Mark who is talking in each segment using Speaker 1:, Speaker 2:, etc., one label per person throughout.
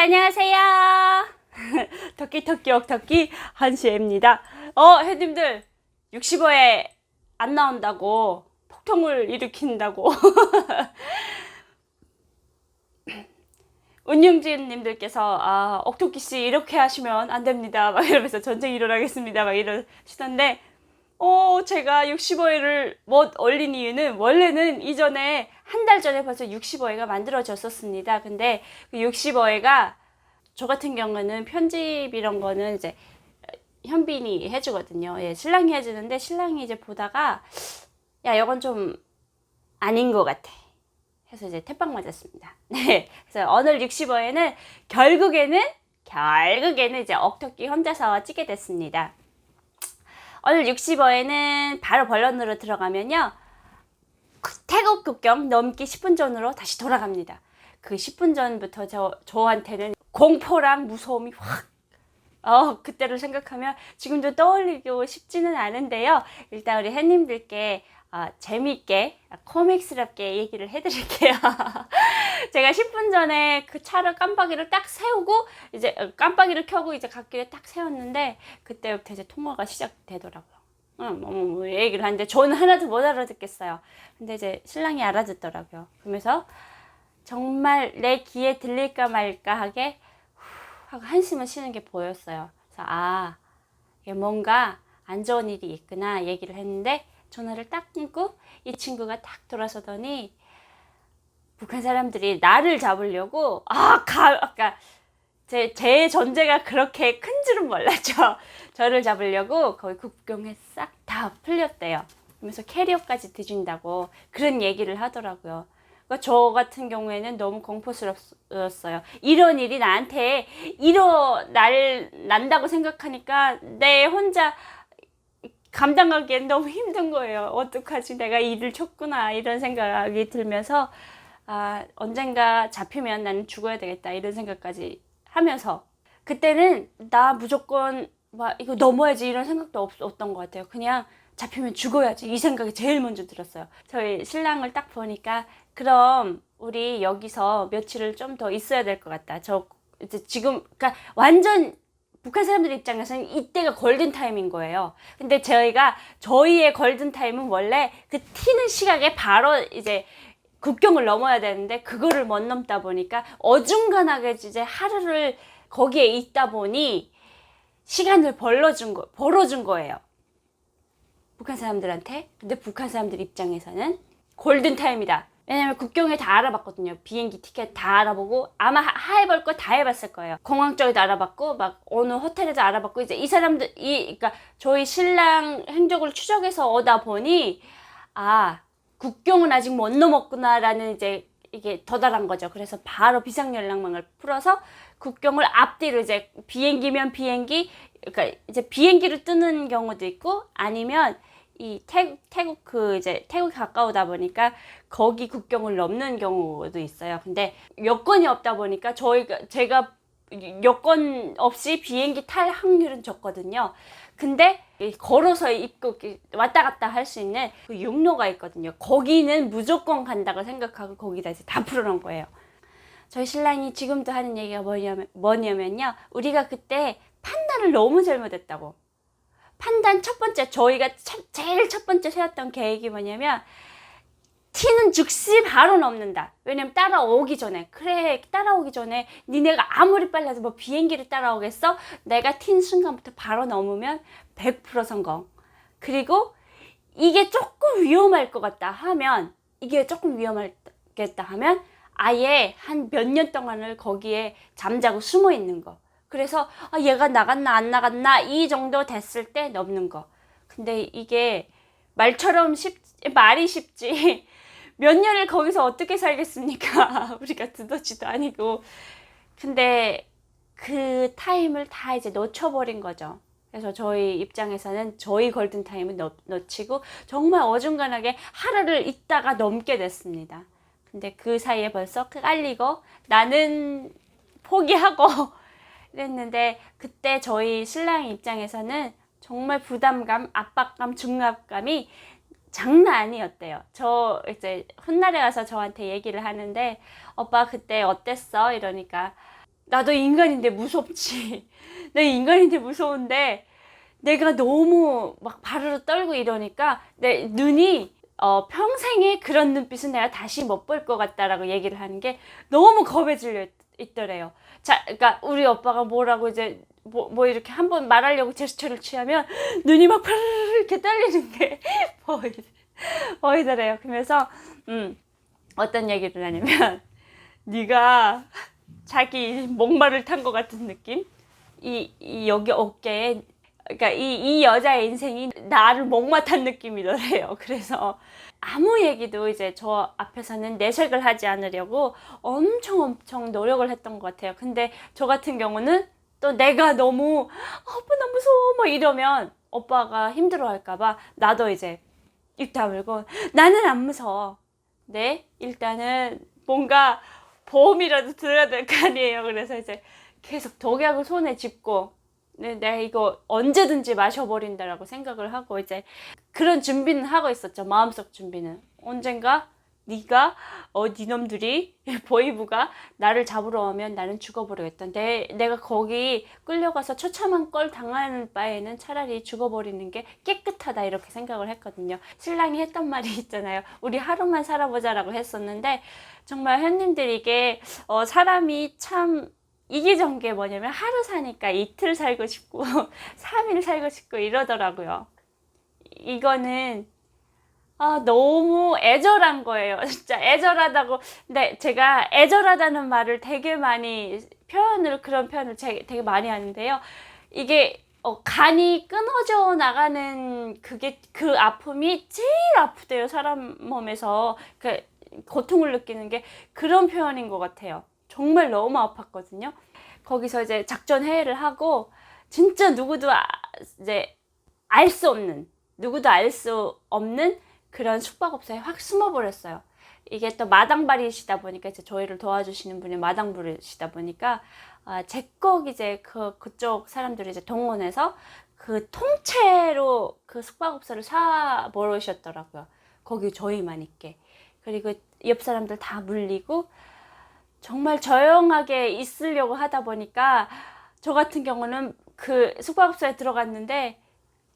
Speaker 1: 안녕하세요. 터키 억터키 한시혜입니다. 혜님들 65회 안 나온다고 폭동을 일으킨다고 은영진님들께서 억터키씨 이렇게 하시면 안 됩니다 막 이러면서 전쟁이 일어나겠습니다 막 이러시던데 제가 65회를 못 올린 이유는 원래는 이전에 한 달 전에 벌써 65회가 만들어졌었습니다. 근데 그 65회가 저 같은 경우는 편집 이런 거는 이제 현빈이 해주거든요. 예, 신랑이 해주는데 신랑이 이제 보다가 야, 이건 좀 아닌 것 같아. 해서 이제 태빵 맞았습니다. 네. 그래서 오늘 65회는 결국에는 이제 억터키 혼자서 찍게 됐습니다. 오늘 65회는 바로 본론으로 들어가면요. 태국 국경 넘기 10분 전으로 다시 돌아갑니다. 그 10분 전부터 저한테는 공포랑 무서움이 확 그때를 생각하면 지금도 떠올리고 싶지는 않은데요. 일단 우리 햇님들께 재미있게 코믹스럽게 얘기를 해드릴게요. 제가 10분 전에 그 차를 깜빡이를 딱 세우고 이제 깜빡이를 켜고 이제 갓길에 딱 세웠는데 그때부터 이제 통화가 시작되더라고요. 뭐 얘기를 하는데 저는 하나도 못 알아듣겠어요. 근데 이제 신랑이 알아듣더라고요. 그러면서 정말 내 귀에 들릴까 말까 하게 하고 한숨을 쉬는 게 보였어요. 그래서 이게 뭔가 안 좋은 일이 있구나 얘기를 했는데 전화를 딱 끊고 이 친구가 딱 돌아서더니 북한 사람들이 나를 잡으려고 아까 제 존재가 그렇게 큰 줄은 몰랐죠. 저를 잡으려고 거의 국경에 싹 다 풀렸대요. 그러면서 캐리어까지 뒤진다고 그런 얘기를 하더라고요. 그러니까 저 같은 경우에는 너무 공포스러웠어요. 이런 일이 나한테 난다고 생각하니까 내 혼자 감당하기엔 너무 힘든 거예요. 어떡하지? 내가 일을 쳤구나 이런 생각이 들면서 언젠가 잡히면 나는 죽어야 되겠다 이런 생각까지 하면서 그때는 나 무조건 이거 넘어야지 이런 생각도 없었던 것 같아요. 그냥 잡히면 죽어야지 이 생각이 제일 먼저 들었어요. 저희 신랑을 딱 보니까 그럼 우리 여기서 며칠을 좀 더 있어야 될 것 같다. 이제 지금 그러니까 완전 북한 사람들 입장에서는 이때가 골든타임인 거예요. 근데 저희의 골든타임은 원래 그 튀는 시각에 바로 이제 국경을 넘어야 되는데 그거를 못 넘다 보니까 어중간하게 이제 하루를 거기에 있다 보니 시간을 벌어준 거예요. 북한 사람들한테. 근데 북한 사람들 입장에서는 골든타임이다. 왜냐면 국경에 다 알아봤거든요. 비행기 티켓 다 알아보고 아마 해볼 거 다 해봤을 거예요. 공항 쪽에도 알아봤고 막 어느 호텔에도 알아봤고 이제 이 사람들 그러니까 저희 신랑 행적을 추적해서 오다 보니 국경은 아직 못 넘었구나라는 이제 이게 더달한 거죠. 그래서 바로 비상연락망을 풀어서 국경을 앞뒤로 이제 비행기면 비행기, 그러니까 이제 비행기를 뜨는 경우도 있고 아니면 이 태국이 가까우다 보니까 거기 국경을 넘는 경우도 있어요. 근데 여건이 없다 보니까 제가 여건 없이 비행기 탈 확률은 적거든요. 근데 걸어서 입국 왔다 갔다 할 수 있는 그 육로가 있거든요. 거기는 무조건 간다고 생각하고 거기다 이제 다 풀어놓은 거예요. 저희 신랑이 지금도 하는 얘기가 뭐냐면요. 우리가 그때 판단을 너무 잘못했다고. 판단 첫 번째, 저희가 제일 첫 번째 세웠던 계획이 뭐냐면 티는 즉시 바로 넘는다. 왜냐면 따라오기 전에 니네가 아무리 빨라도 뭐 비행기를 따라오겠어? 내가 튄 순간부터 바로 넘으면 100% 성공. 그리고 이게 조금 위험할 것 같다 하면 아예 한 몇 년 동안을 거기에 잠자고 숨어 있는 거. 그래서 얘가 나갔나 안 나갔나 이 정도 됐을 때 넘는 거. 근데 이게 말이 쉽지 몇 년을 거기서 어떻게 살겠습니까? 우리가 두더지도 아니고. 근데 그 타임을 다 이제 놓쳐버린 거죠. 그래서 저희 입장에서는 저희 골든타임을 놓치고 정말 어중간하게 하루를 있다가 넘게 됐습니다. 근데 그 사이에 벌써 깔리고 나는 포기하고 그랬는데 그때 저희 신랑 입장에서는 정말 부담감, 압박감, 중압감이 장난 아니었대요. 저 이제 훗날에 가서 저한테 얘기를 하는데 오빠 그때 어땠어? 이러니까 나도 인간인데 무섭지. 내 인간인데 무서운데 내가 너무 막 바르르 떨고 이러니까 내 눈이 평생에 그런 눈빛은 내가 다시 못 볼 것 같다라고 얘기를 하는 게 너무 겁에 질려 있더래요. 자, 그러니까 우리 오빠가 뭐라고 이제 뭐 이렇게 한번 말하려고 제스처를 취하면 눈이 막 파르르 이렇게 떨리는 게 보이더래요. 그래서 어떤 얘기를 하냐면 네가 자기 목마를 탄 것 같은 느낌? 이 여기 어깨에 그러니까 이 여자의 인생이 나를 목마탄 느낌이더래요. 그래서 아무 얘기도 이제 저 앞에서는 내색을 하지 않으려고 엄청 노력을 했던 것 같아요. 근데 저 같은 경우는 또 내가 너무 오빠 나 무서워 뭐 이러면 오빠가 힘들어할까봐 나도 이제 입 다물고 나는 안 무서워. 네, 일단은 뭔가 보험이라도 들어야 될 거 아니에요. 그래서 이제 계속 독약을 손에 쥐고 내가 이거 언제든지 마셔버린다라고 생각을 하고 이제 그런 준비는 하고 있었죠. 마음속 준비는. 언젠가 네가 니놈들이 보이부가 나를 잡으러 오면 나는 죽어버리겠다. 내가 거기 끌려가서 처참한 걸 당하는 바에는 차라리 죽어버리는 게 깨끗하다 이렇게 생각을 했거든요. 신랑이 했던 말이 있잖아요. 우리 하루만 살아보자라고 했었는데 정말 현님들 이게 사람이 참 이기적인 게 뭐냐면 하루 사니까 이틀 살고 싶고 3일 살고 싶고 이러더라고요. 이거는 너무 애절한 거예요. 진짜 애절하다고. 근데 제가 애절하다는 말을 되게 많이 그런 표현을 되게 많이 하는데요. 이게 간이 끊어져 나가는 그 아픔이 제일 아프대요. 사람 몸에서 그 고통을 느끼는 게 그런 표현인 것 같아요. 정말 너무 아팠거든요. 거기서 이제 작전 회의를 하고 진짜 누구도 이제 누구도 알 수 없는 그런 숙박업소에 확 숨어버렸어요. 이게 또 마당발이시다 보니까 이제 저희를 도와주시는 분이 마당발이시다 보니까 제꼭 이제 그쪽 사람들이 이제 동원해서 그 통째로 그 숙박업소를 사 버리셨더라고요. 거기 저희만 있게. 그리고 옆 사람들 다 물리고 정말 조용하게 있으려고 하다 보니까 저 같은 경우는 그 숙박업소에 들어갔는데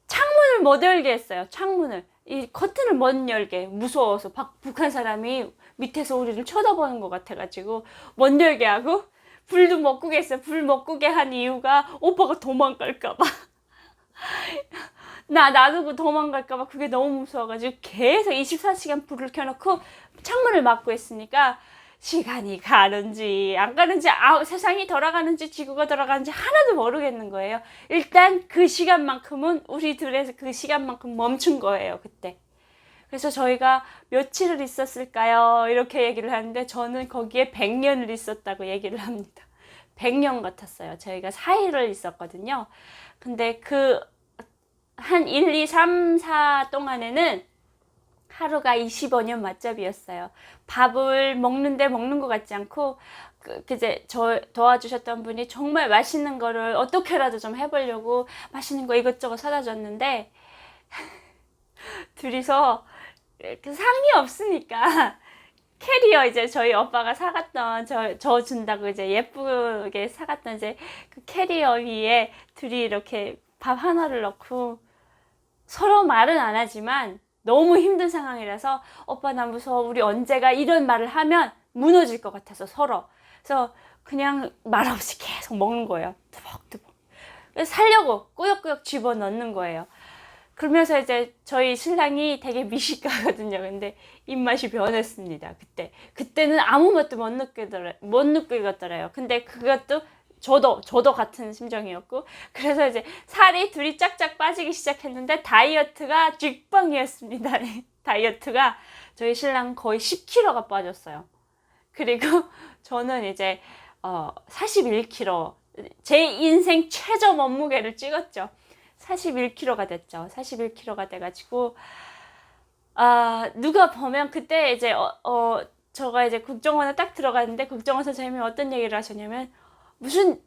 Speaker 1: 창문을 못 열게 했어요. 창문을. 이 커튼을 못 열게. 무서워서 북한 사람이 밑에서 우리를 쳐다보는 것 같아가지고 못 열게 하고 불도 못 끄게 했어요. 불 못 끄게 한 이유가 오빠가 도망갈까봐. 나 놔두고 도망갈까봐 그게 너무 무서워가지고 계속 24시간 불을 켜놓고 창문을 막고 있으니까 시간이 가는지 안 가는지 세상이 돌아가는지 지구가 돌아가는지 하나도 모르겠는 거예요. 일단 그 시간만큼은 우리 둘에서 그 시간만큼 멈춘 거예요. 그때. 그래서 저희가 며칠을 있었을까요? 이렇게 얘기를 하는데 저는 거기에 100년을 있었다고 얘기를 합니다. 100년 같았어요. 저희가 4일을 있었거든요. 근데 한 1, 2, 3, 4 동안에는 하루가 25년 맞잡이였어요. 밥을 먹는데 먹는 것 같지 않고 이제 저 도와주셨던 분이 정말 맛있는 거를 어떻게라도 좀 해보려고 맛있는 거 이것저것 사다 줬는데 둘이서 상이 없으니까 캐리어 이제 저희 오빠가 사갔던 저 준다고 이제 예쁘게 사갔던 이제 그 캐리어 위에 둘이 이렇게 밥 하나를 넣고 서로 말은 안 하지만 너무 힘든 상황이라서 오빠 나 무서워 우리 언제가 이런 말을 하면 무너질 것 같아서 서로. 그래서 그냥 말 없이 계속 먹는 거예요. 투벅투벅. 살려고 꾸역꾸역 집어넣는 거예요. 그러면서 이제 저희 신랑이 되게 미식가거든요. 근데 입맛이 변했습니다. 그때는 아무 맛도 못 느끼겠더래요. 근데 그것도 저도 같은 심정이었고 그래서 이제 살이 둘이 쫙쫙 빠지기 시작했는데 다이어트가 직방이었습니다. 다이어트가 저희 신랑 거의 10kg가 빠졌어요. 그리고 저는 이제 41kg 제 인생 최저 몸무게를 찍었죠. 41kg가 됐죠. 41kg가 돼가지고 누가 보면 그때 이제 제가 이제 국정원에 딱 들어갔는데 국정원 선생님이 어떤 얘기를 하셨냐면 무슨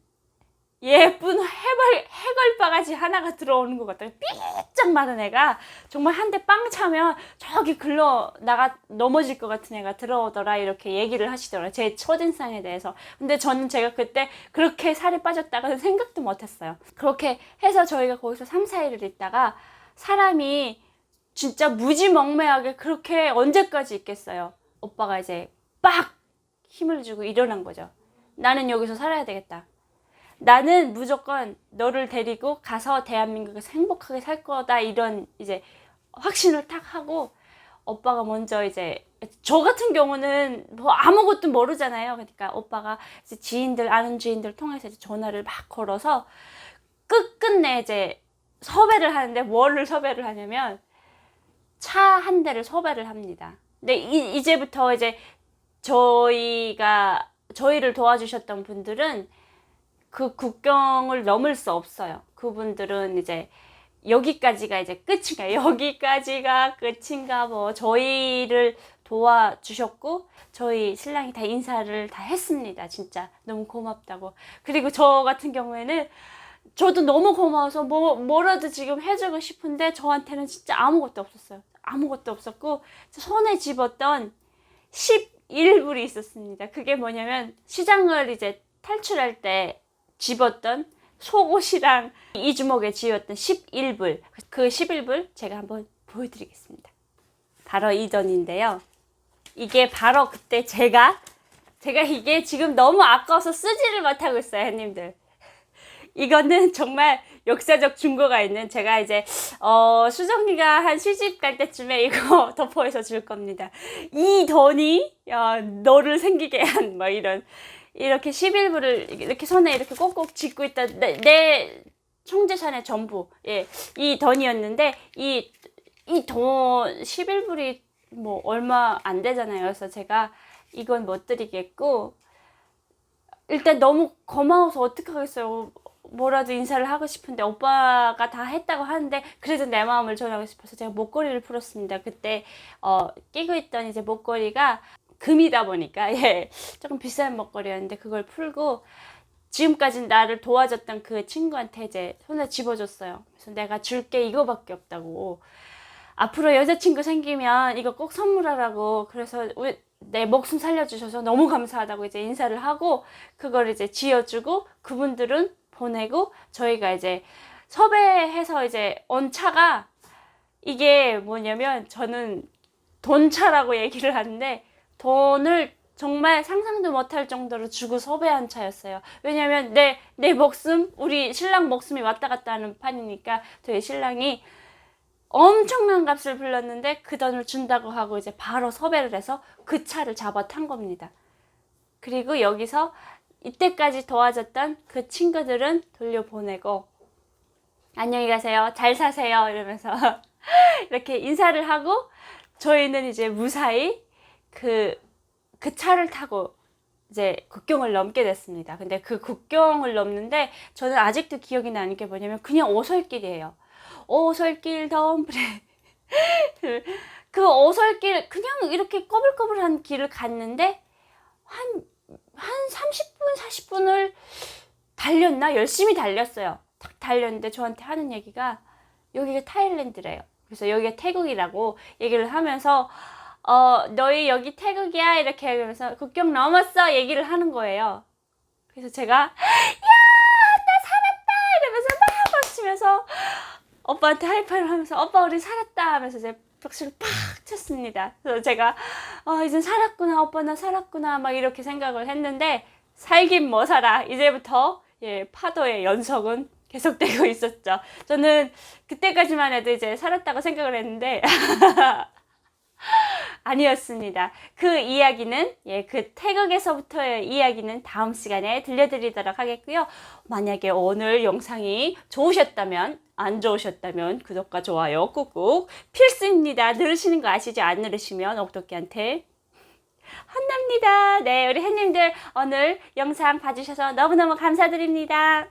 Speaker 1: 예쁜 해걸바가지 하나가 들어오는 것 같아요. 삐쩍 마른 애가 정말 한 대 빵 차면 저기 넘어질 것 같은 애가 들어오더라, 이렇게 얘기를 하시더라고요. 제 첫인상에 대해서. 근데 저는 제가 그때 그렇게 살이 빠졌다고는 생각도 못했어요. 그렇게 해서 저희가 거기서 3, 4일을 있다가 사람이 진짜 무지멍매하게 그렇게 언제까지 있겠어요. 오빠가 이제 빡 힘을 주고 일어난 거죠. 나는 여기서 살아야 되겠다. 나는 무조건 너를 데리고 가서 대한민국에서 행복하게 살 거다, 이런 이제 확신을 탁 하고, 오빠가 먼저 이제, 저 같은 경우는 뭐 아무것도 모르잖아요. 그러니까 오빠가 이제 아는 지인들 통해서 이제 전화를 막 걸어서 끝끝내 이제 섭외를 하는데, 뭐를 섭외를 하냐면 차 한 대를 섭외를 합니다. 근데 이제부터 이제 저희를 도와주셨던 분들은 그 국경을 넘을 수 없어요. 그분들은 이제 여기까지가 이제 끝인가, 여기까지가 끝인가, 뭐 저희를 도와주셨고 저희 신랑이 다 인사를 다 했습니다. 진짜 너무 고맙다고. 그리고 저 같은 경우에는 저도 너무 고마워서 뭐라도 지금 해주고 싶은데 저한테는 진짜 아무것도 없었어요. 아무것도 없었고 손에 집었던 11불이 있었습니다. 그게 뭐냐면 시장을 이제 탈출할 때 집었던 속옷이랑 이 주먹에 쥐었던 11불. 그 11불 제가 한번 보여드리겠습니다. 바로 이 돈인데요. 이게 바로 그때 제가 이게 지금 너무 아까워서 쓰지를 못하고 있어요, 형님들. 이거는 정말 역사적 증거가 있는, 제가 이제 수정이가 한 시집 갈 때쯤에 이거 덮어서 줄 겁니다. 이 돈이 너를 생기게 한, 뭐 이렇게 11불을 이렇게 손에 이렇게 꼭꼭 쥐고 있던 내 총재산의 전부, 예, 이 돈이었는데, 이 돈 11불이 뭐 얼마 안 되잖아요. 그래서 제가 이건 못 드리겠고, 일단 너무 고마워서 어떡하겠어요. 뭐라도 인사를 하고 싶은데 오빠가 다 했다고 하는데, 그래도 내 마음을 전하고 싶어서 제가 목걸이를 풀었습니다. 그때 끼고 있던 이제 목걸이가 금이다 보니까, 예, 조금 비싼 목걸이였는데 그걸 풀고 지금까지 나를 도와줬던 그 친구한테 이제 손에 집어줬어요. 그래서 내가 줄게 이거밖에 없다고, 앞으로 여자친구 생기면 이거 꼭 선물하라고, 그래서 내 목숨 살려주셔서 너무 감사하다고 이제 인사를 하고 그걸 이제 지어주고, 그분들은 보내고, 저희가 이제 섭외해서 이제 온 차가, 이게 뭐냐면 저는 돈차라고 얘기를 하는데 돈을 정말 상상도 못할 정도로 주고 섭외한 차였어요. 왜냐면 내 목숨, 우리 신랑 목숨이 왔다 갔다 하는 판이니까 저희 신랑이 엄청난 값을 불렀는데 그 돈을 준다고 하고 이제 바로 섭외를 해서 그 차를 잡아 탄 겁니다. 그리고 여기서 이때까지 도와줬던 그 친구들은 돌려보내고 안녕히 가세요, 잘 사세요 이러면서 이렇게 인사를 하고, 저희는 이제 무사히 그 차를 타고 이제 국경을 넘게 됐습니다. 근데 그 국경을 넘는데 저는 아직도 기억이 나는 게 뭐냐면 그냥 오솔길이에요. 오솔길 덤브레 그 오솔길 그냥 이렇게 꼬불꼬불한 길을 갔는데 한 30분 40분을 달렸나? 열심히 달렸어요. 딱 달렸는데 저한테 하는 얘기가 여기가 타일랜드래요. 그래서 여기가 태국이라고 얘기를 하면서 너희 여기 태국이야 이렇게 하면서 국경 넘었어 얘기를 하는 거예요. 그래서 제가 야, 나 살았다 이러면서 막 박치면서 오빠한테 하이파이를 하면서 오빠 우리 살았다 하면서 제 박수를 팍 쳤습니다. 그래서 제가 이젠 살았구나, 오빠 나 살았구나 막 이렇게 생각을 했는데, 살긴 뭐 살아, 이제부터 파도의 연속은 계속되고 있었죠. 저는 그때까지만 해도 이제 살았다고 생각을 했는데 아니었습니다. 그 이야기는 그 태국에서부터의 이야기는 다음 시간에 들려드리도록 하겠고요. 만약에 오늘 영상이 좋으셨다면, 안 좋으셨다면 구독과 좋아요 꾹꾹 필수입니다. 누르시는 거 아시죠? 안 누르시면 옥토끼한테 혼납니다. 네, 우리 햇님들 오늘 영상 봐주셔서 너무너무 감사드립니다.